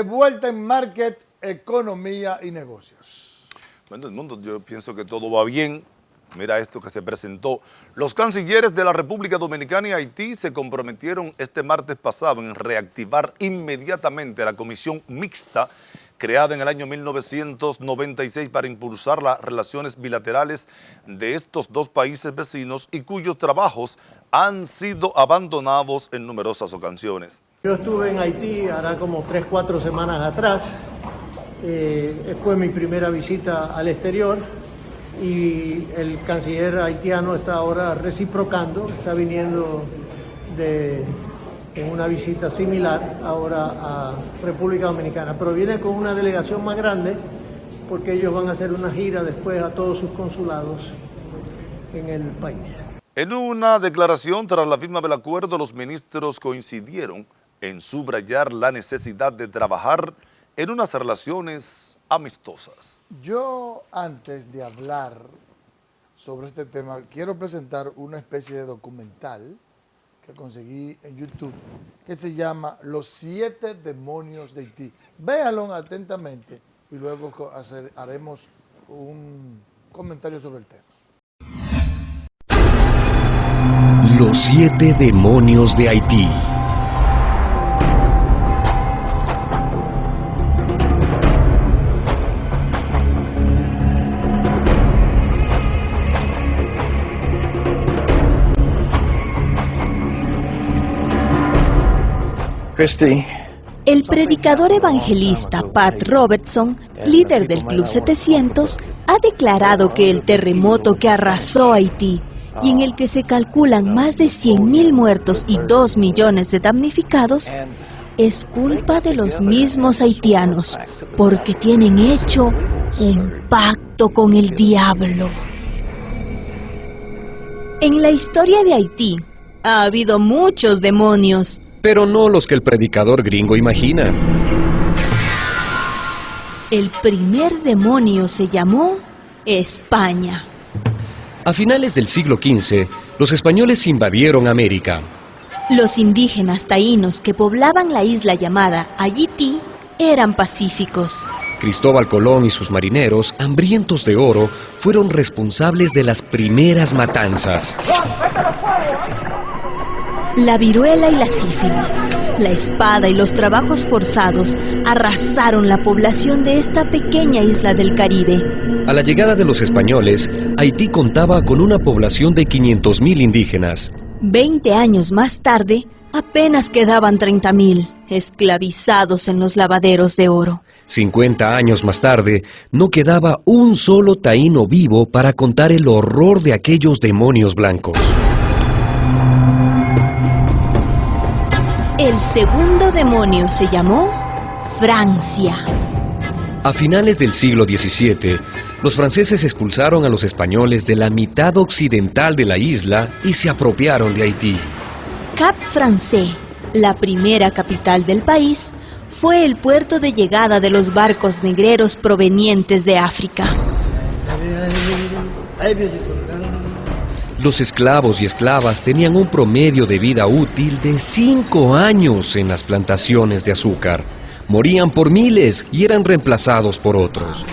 de vuelta en Market, Economía y Negocios. Bueno, el mundo, yo pienso que todo va bien. Mira esto que se presentó. Los cancilleres de la República Dominicana y Haití se comprometieron este martes pasado en reactivar inmediatamente la comisión mixta creada en el año 1996 para impulsar las relaciones bilaterales de estos dos países vecinos y cuyos trabajos han sido abandonados en numerosas ocasiones. Yo estuve en Haití hará como 3-4 semanas atrás. Fue mi primera visita al exterior y el canciller haitiano está ahora reciprocando, está viniendo en una visita similar ahora a República Dominicana, pero viene con una delegación más grande porque ellos van a hacer una gira después a todos sus consulados en el país. En una declaración tras la firma del acuerdo, los ministros coincidieron en subrayar la necesidad de trabajar en unas relaciones amistosas. Yo, antes de hablar sobre este tema, quiero presentar una especie de documental que conseguí en YouTube, que se llama Los 7 demonios de Haití. Véanlo atentamente y luego haremos un comentario sobre el tema. Los 7 demonios de Haití. El predicador evangelista Pat Robertson, líder del Club 700, ha declarado que el terremoto que arrasó Haití y en el que se calculan más de 100,000 muertos y 2 millones de damnificados es culpa de los mismos haitianos, porque tienen hecho un pacto con el diablo. En la historia de Haití ha habido muchos demonios, Pero no los que el predicador gringo imagina. El primer demonio se llamó España. A finales del siglo XV, los españoles invadieron América. Los indígenas taínos que poblaban la isla llamada Haití eran pacíficos. Cristóbal Colón y sus marineros, hambrientos de oro, fueron responsables de las primeras matanzas. La viruela y la sífilis, la espada y los trabajos forzados arrasaron la población de esta pequeña isla del Caribe. A la llegada de los españoles, Haití contaba con una población de 500,000 indígenas. 20 años más tarde, apenas quedaban 30,000 esclavizados en los lavaderos de oro. 50 años más tarde, no quedaba un solo taíno vivo para contar el horror de aquellos demonios blancos. El segundo demonio se llamó Francia. A finales del siglo XVII, los franceses expulsaron a los españoles de la mitad occidental de la isla y se apropiaron de Haití. Cap Français, la primera capital del país, fue el puerto de llegada de los barcos negreros provenientes de África. Los esclavos y esclavas tenían un promedio de vida útil de 5 años en las plantaciones de azúcar. Morían por miles y eran reemplazados por otros.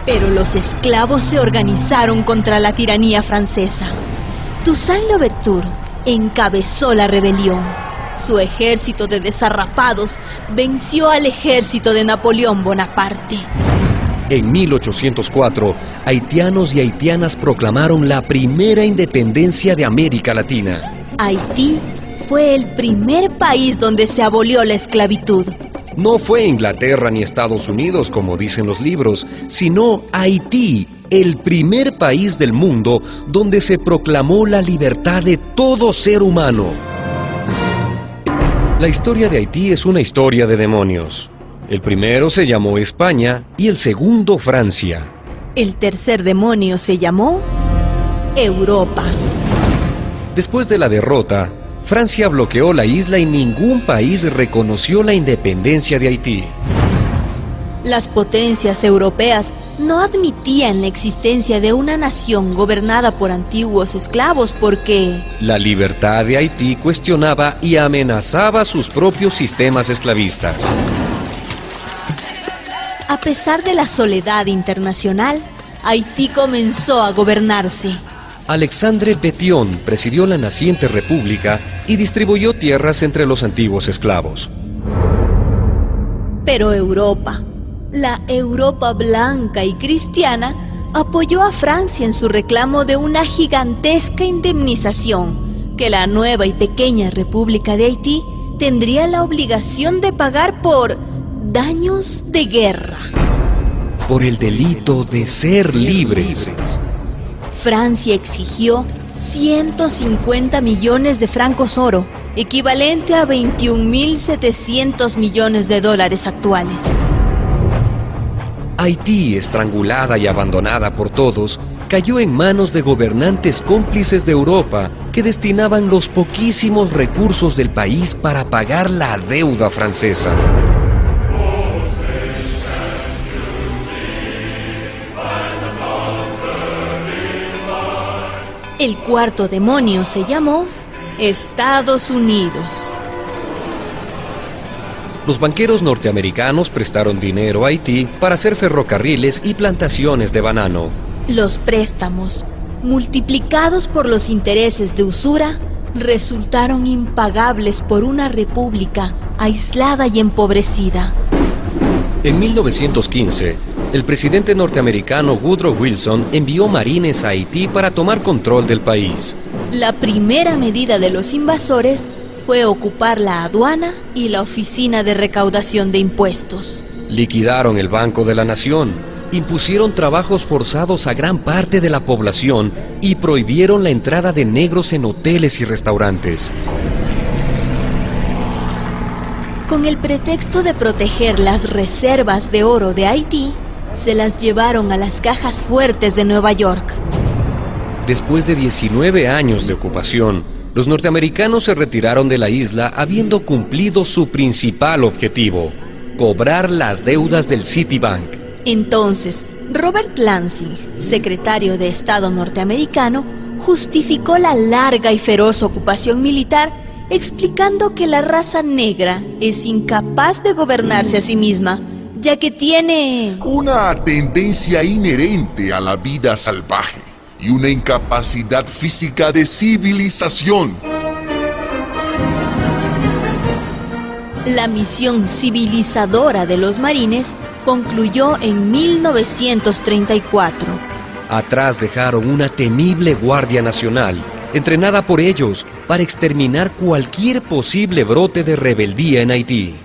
Pero los esclavos se organizaron contra la tiranía francesa. Toussaint Louverture encabezó la rebelión. Su ejército de desarrapados venció al ejército de Napoleón Bonaparte. En 1804, haitianos y haitianas proclamaron la primera independencia de América Latina. Haití fue el primer país donde se abolió la esclavitud. No fue Inglaterra ni Estados Unidos, como dicen los libros, sino Haití, el primer país del mundo donde se proclamó la libertad de todo ser humano. La historia de Haití es una historia de demonios. El primero se llamó España y el segundo Francia. El tercer demonio se llamó Europa. Después de la derrota, Francia bloqueó la isla y ningún país reconoció la independencia de Haití. Las potencias europeas no admitían la existencia de una nación gobernada por antiguos esclavos porque la libertad de Haití cuestionaba y amenazaba sus propios sistemas esclavistas. a pesar de la soledad internacional, Haití comenzó a gobernarse. Alexandre Pétion presidió la naciente república y distribuyó tierras entre los antiguos esclavos. Pero Europa, la Europa blanca y cristiana, apoyó a Francia en su reclamo de una gigantesca indemnización que la nueva y pequeña República de Haití tendría la obligación de pagar por daños de guerra. Por el delito de ser libres. Francia exigió 150 millones de francos oro, equivalente a 21.700 millones de dólares actuales. Haití, estrangulada y abandonada por todos, cayó en manos de gobernantes cómplices de Europa que destinaban los poquísimos recursos del país para pagar la deuda francesa. El cuarto demonio se llamó Estados Unidos. Los banqueros norteamericanos prestaron dinero a Haití para hacer ferrocarriles y plantaciones de banano. Los préstamos, multiplicados por los intereses de usura, resultaron impagables por una república aislada y empobrecida. En 1915, el presidente norteamericano Woodrow Wilson envió marines a Haití para tomar control del país. La primera medida de los invasores fue ocupar la aduana y la oficina de recaudación de impuestos. Liquidaron el Banco de la Nación, impusieron trabajos forzados a gran parte de la población y prohibieron la entrada de negros en hoteles y restaurantes. Con el pretexto de proteger las reservas de oro de Haití, se las llevaron a las cajas fuertes de Nueva York. Después de 19 años de ocupación, los norteamericanos se retiraron de la isla habiendo cumplido su principal objetivo: cobrar las deudas del Citibank. Entonces, Robert Lansing, secretario de Estado norteamericano, justificó la larga y feroz ocupación militar explicando que la raza negra es incapaz de gobernarse a sí misma, ya que tiene una tendencia inherente a la vida salvaje y una incapacidad física de civilización. La misión civilizadora de los marines concluyó en 1934. Atrás dejaron una temible Guardia Nacional, entrenada por ellos para exterminar cualquier posible brote de rebeldía en Haití.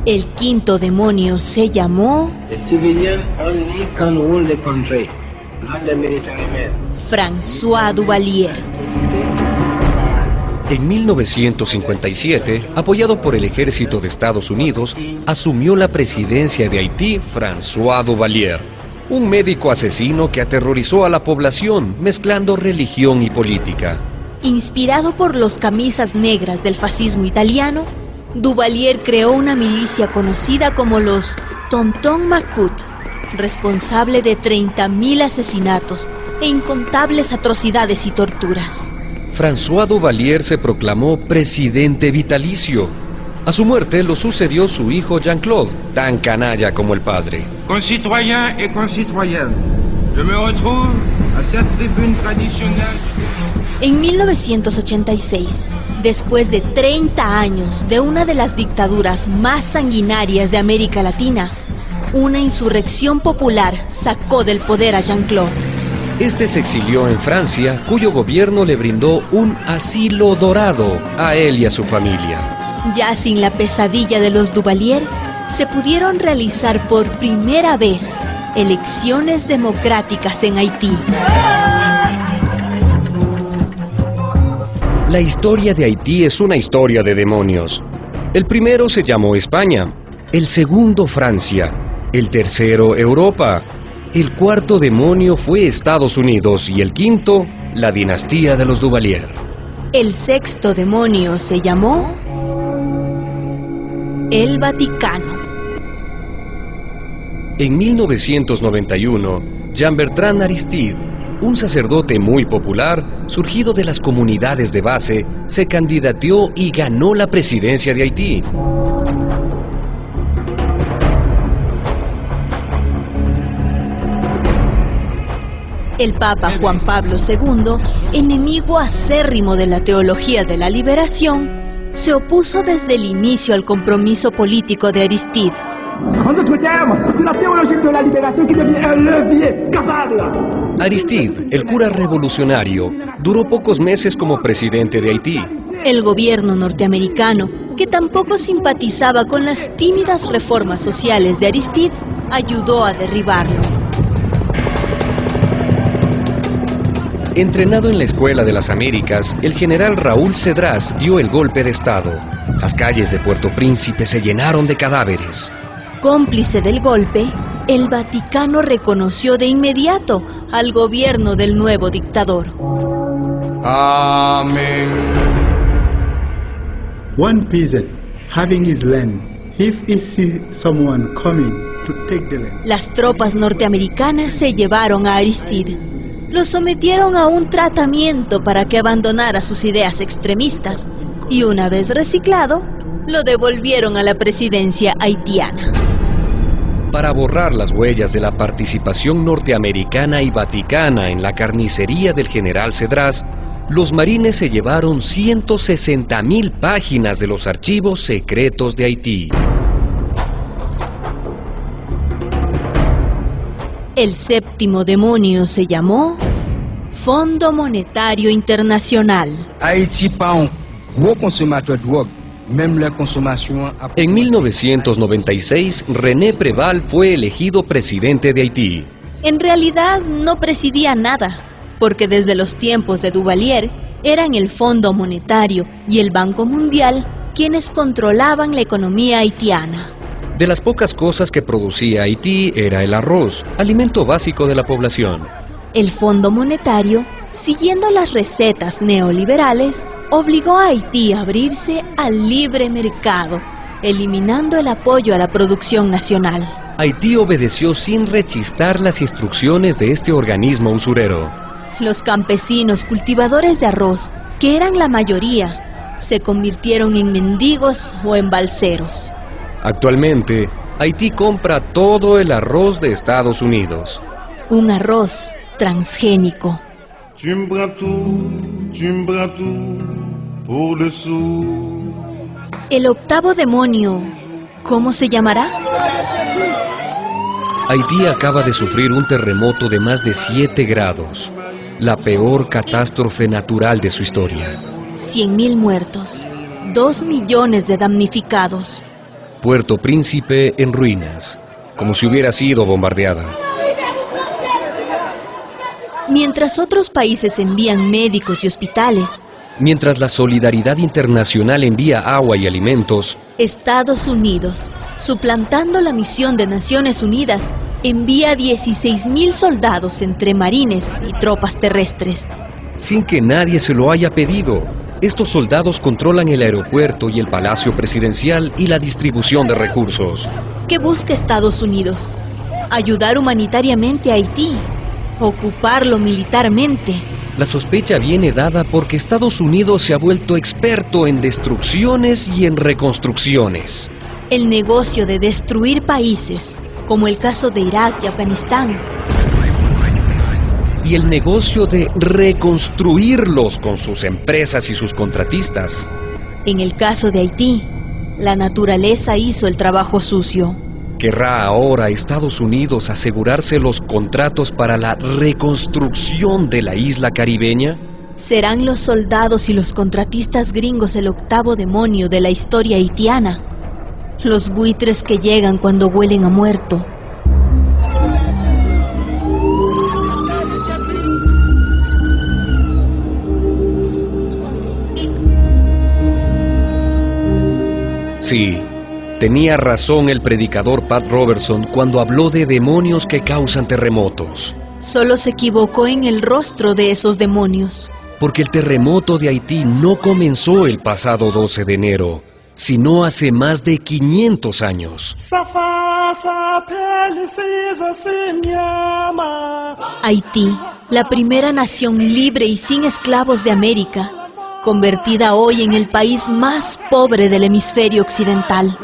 El quinto demonio se llamó François Duvalier. En 1957, apoyado por el ejército de Estados Unidos, asumió la presidencia de Haití François Duvalier, un médico asesino que aterrorizó a la población mezclando religión y política. Inspirado por los camisas negras del fascismo italiano, Duvalier creó una milicia conocida como los Tonton Macoute, responsable de 30.000 asesinatos e incontables atrocidades y torturas. François Duvalier se proclamó presidente vitalicio. A su muerte lo sucedió su hijo Jean-Claude, tan canalla como el padre. Concitoyens et concitoyennes, je me retrouve à cette tribune traditionnelle. En 1986, después de 30 años de una de las dictaduras más sanguinarias de América Latina, una insurrección popular sacó del poder a Jean-Claude. Este se exilió en Francia, cuyo gobierno le brindó un asilo dorado a él y a su familia. Ya sin la pesadilla de los Duvalier, se pudieron realizar por primera vez elecciones democráticas en Haití. La historia de Haití es una historia de demonios. El primero se llamó España, el segundo Francia, el tercero Europa, el cuarto demonio fue Estados Unidos y el quinto, la dinastía de los Duvalier. El sexto demonio se llamó el Vaticano. En 1991, Jean-Bertrand Aristide, un sacerdote muy popular, surgido de las comunidades de base, se candidateó y ganó la presidencia de Haití. El Papa Juan Pablo II, enemigo acérrimo de la teología de la liberación, se opuso desde el inicio al compromiso político de Aristide. Aristide, el cura revolucionario, duró pocos meses como presidente de Haití. El gobierno norteamericano, que tampoco simpatizaba con las tímidas reformas sociales de Aristide, ayudó a derribarlo. Entrenado en la Escuela de las Américas, el general Raúl Cedras dio el golpe de Estado. Las calles de Puerto Príncipe se llenaron de cadáveres. Cómplice del golpe, el Vaticano reconoció de inmediato al gobierno del nuevo dictador. Amén. One peasant having his land, if he sees someone coming to take the land. Las tropas norteamericanas se llevaron a Aristide. Lo sometieron a un tratamiento para que abandonara sus ideas extremistas y una vez reciclado, lo devolvieron a la presidencia haitiana. Para borrar las huellas de la participación norteamericana y vaticana en la carnicería del general Cedras, los marines se llevaron 160,000 páginas de los archivos secretos de Haití. El séptimo demonio se llamó Fondo Monetario Internacional. Haïti pas un gros consommateur de drogue, même la consommation. En 1996, René Préval fue elegido presidente de Haití. En realidad no presidía nada, porque desde los tiempos de Duvalier eran el Fondo Monetario y el Banco Mundial quienes controlaban la economía haitiana. De las pocas cosas que producía Haití era el arroz, alimento básico de la población. El Fondo Monetario, siguiendo las recetas neoliberales, obligó a Haití a abrirse al libre mercado, eliminando el apoyo a la producción nacional. Haití obedeció sin rechistar las instrucciones de este organismo usurero. Los campesinos cultivadores de arroz, que eran la mayoría, se convirtieron en mendigos o en balseros. Actualmente, Haití compra todo el arroz de Estados Unidos. Un arroz transgénico. El octavo demonio, ¿cómo se llamará? Haití acaba de sufrir un terremoto de más de 7 grados, la peor catástrofe natural de su historia. 100,000 muertos, 2 millones de damnificados. Puerto Príncipe en ruinas, como si hubiera sido bombardeada. Mientras otros países envían médicos y hospitales, mientras la solidaridad internacional envía agua y alimentos, Estados Unidos, suplantando la misión de Naciones Unidas, envía 16,000 soldados entre marines y tropas terrestres. Sin que nadie se lo haya pedido, estos soldados controlan el aeropuerto y el palacio presidencial y la distribución de recursos. ¿Qué busca Estados Unidos? ¿Ayudar humanitariamente a Haití? ¿Ocuparlo militarmente? La sospecha viene dada porque Estados Unidos se ha vuelto experto en destrucciones y en reconstrucciones. El negocio de destruir países, como el caso de Irak y Afganistán. Y el negocio de reconstruirlos con sus empresas y sus contratistas. En el caso de Haití, la naturaleza hizo el trabajo sucio. ¿Querrá ahora Estados Unidos asegurarse los contratos para la reconstrucción de la isla caribeña? ¿Serán los soldados y los contratistas gringos el octavo demonio de la historia haitiana? Los buitres que llegan cuando huelen a muerto. Sí, tenía razón el predicador Pat Robertson cuando habló de demonios que causan terremotos. Solo se equivocó en el rostro de esos demonios. Porque el terremoto de Haití no comenzó el pasado 12 de enero, sino hace más de 500 años. Haití, la primera nación libre y sin esclavos de América, convertida hoy en el país más pobre del hemisferio occidental.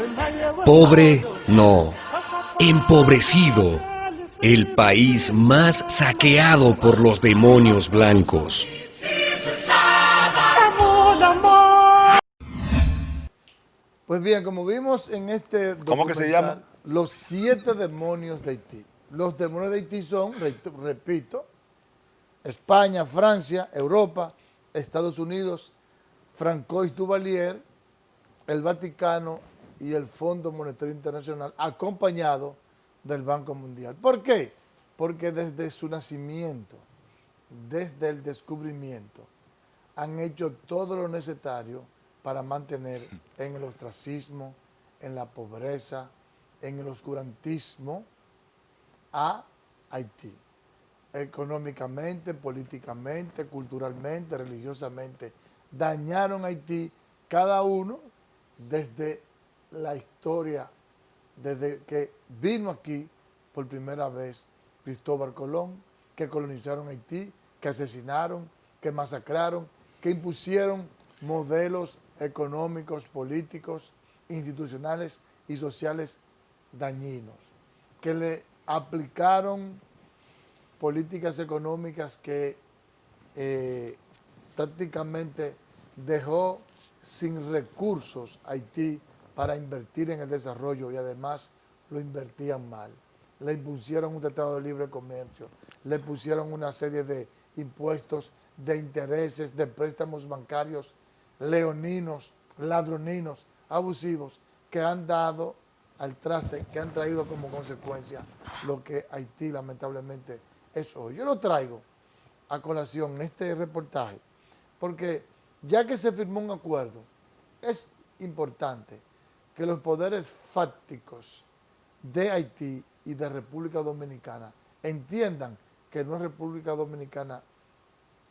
Pobre, no, empobrecido, el país más saqueado por los demonios blancos. Pues bien, como vimos en este documental, ¿Cómo que se llama? Los 7 demonios de Haití. Los demonios de Haití son, repito, España, Francia, Europa, Estados Unidos, Francois Duvalier, el Vaticano y el Fondo Monetario Internacional, acompañado del Banco Mundial. ¿Por qué? Porque desde su nacimiento, desde el descubrimiento, han hecho todo lo necesario para mantener en el ostracismo, en la pobreza, en el oscurantismo a Haití. Económicamente, políticamente, culturalmente, religiosamente, dañaron a Haití cada uno desde la historia, desde que vino aquí por primera vez Cristóbal Colón, que colonizaron Haití, que asesinaron, que masacraron, que impusieron modelos económicos, políticos, institucionales y sociales dañinos, que le aplicaron políticas económicas que prácticamente dejó sin recursos a Haití para invertir en el desarrollo y además lo invertían mal. Le impusieron un tratado de libre comercio, le pusieron una serie de impuestos, de intereses, de préstamos bancarios leoninos, ladroninos, abusivos, que han dado al traste, que han traído como consecuencia lo que Haití lamentablemente es hoy. Yo lo traigo a colación en este reportaje porque ya que se firmó un acuerdo, es importante que los poderes fácticos de Haití y de República Dominicana entiendan que no es República Dominicana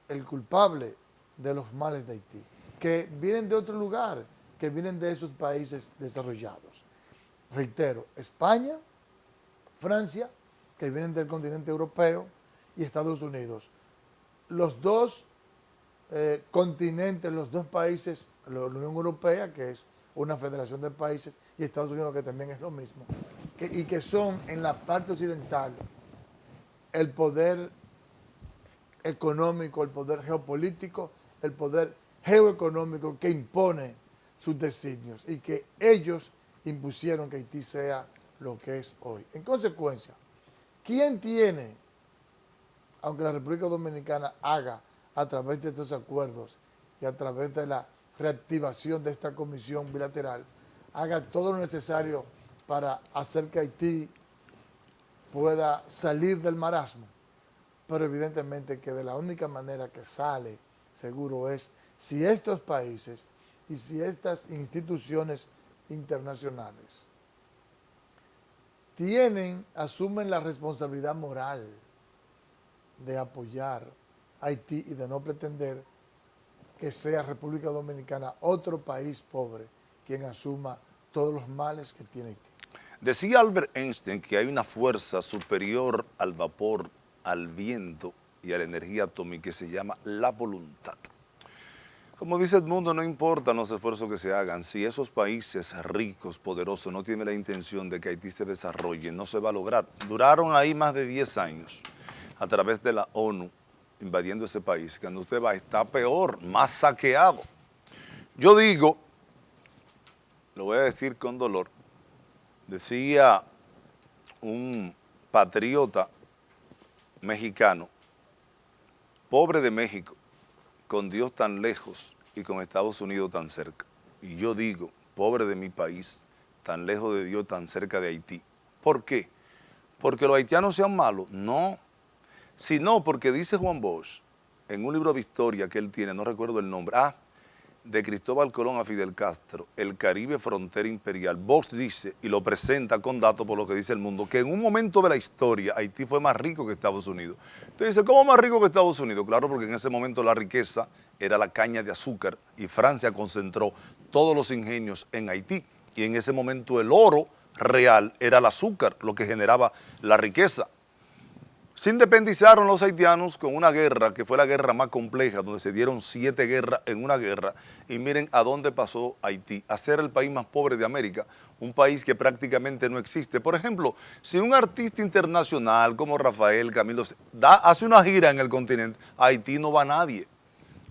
el culpable de los males de Haití, que vienen de otro lugar, que vienen de esos países desarrollados. Reitero, España, Francia, que vienen del continente europeo, y Estados Unidos. Los dos continentes, los dos países, la Unión Europea, que es una federación de países, y Estados Unidos, que también es lo mismo, y que son en la parte occidental el poder económico, el poder geopolítico, el poder geoeconómico que impone sus designios y que ellos impusieron que Haití sea lo que es hoy. En consecuencia, ¿quién tiene, aunque la República Dominicana haga a través de estos acuerdos y a través de la reactivación de esta comisión bilateral, haga todo lo necesario para hacer que Haití pueda salir del marasmo? Pero evidentemente que de la única manera que sale seguro es si estos países y si estas instituciones internacionales asumen la responsabilidad moral de apoyar a Haití y de no pretender que sea República Dominicana otro país pobre quien asuma todos los males que tiene Haití. Decía Albert Einstein que hay una fuerza superior al vapor, al viento y a la energía atómica que se llama la voluntad. Como dice Edmundo, no importan los esfuerzos que se hagan, si esos países ricos, poderosos, no tienen la intención de que Haití se desarrolle, no se va a lograr. Duraron ahí más de 10 años a través de la ONU invadiendo ese país, que cuando usted va está peor, más saqueado. Yo digo, lo voy a decir con dolor, decía un patriota mexicano, pobre de México, con Dios tan lejos y con Estados Unidos tan cerca. Y yo digo, pobre de mi país, tan lejos de Dios, tan cerca de Haití. ¿Por qué? ¿Porque los haitianos sean malos? No, sino porque dice Juan Bosch, en un libro de historia que él tiene, no recuerdo el nombre, de Cristóbal Colón a Fidel Castro, El Caribe Frontera Imperial. Bosch dice, y lo presenta con datos por lo que dice el mundo, que en un momento de la historia Haití fue más rico que Estados Unidos. Entonces dice, ¿cómo más rico que Estados Unidos? Claro, porque en ese momento la riqueza era la caña de azúcar y Francia concentró todos los ingenios en Haití. Y en ese momento el oro real era el azúcar, lo que generaba la riqueza. Se independizaron los haitianos con una guerra que fue la guerra más compleja, donde se dieron 7 guerras en una guerra, y miren a dónde pasó Haití, a ser el país más pobre de América, un país que prácticamente no existe. Por ejemplo, si un artista internacional como Rafael Camilo hace una gira en el continente, a Haití no va nadie.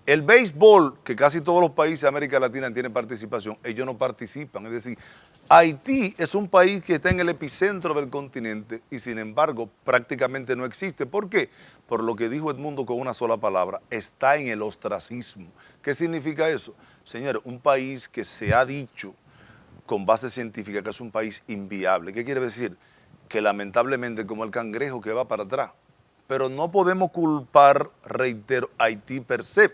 El béisbol, que casi todos los países de América Latina tienen participación, ellos no participan. Es decir, Haití es un país que está en el epicentro del continente y sin embargo prácticamente no existe. ¿Por qué? Por lo que dijo Edmundo con una sola palabra, está en el ostracismo. ¿Qué significa eso? Señores, un país que se ha dicho con base científica que es un país inviable. ¿Qué quiere decir? Que lamentablemente como el cangrejo que va para atrás. Pero no podemos culpar, reitero, a Haití per se,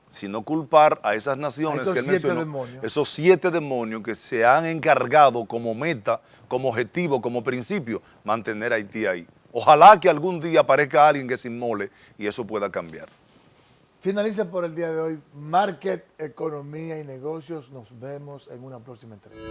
sino culpar a esas naciones que él mencionó, esos 7 demonios que se han encargado como meta, como objetivo, como principio, mantener a Haití ahí. Ojalá que algún día aparezca alguien que se inmole y eso pueda cambiar. Finaliza por el día de hoy Market, Economía y Negocios. Nos vemos en una próxima entrega.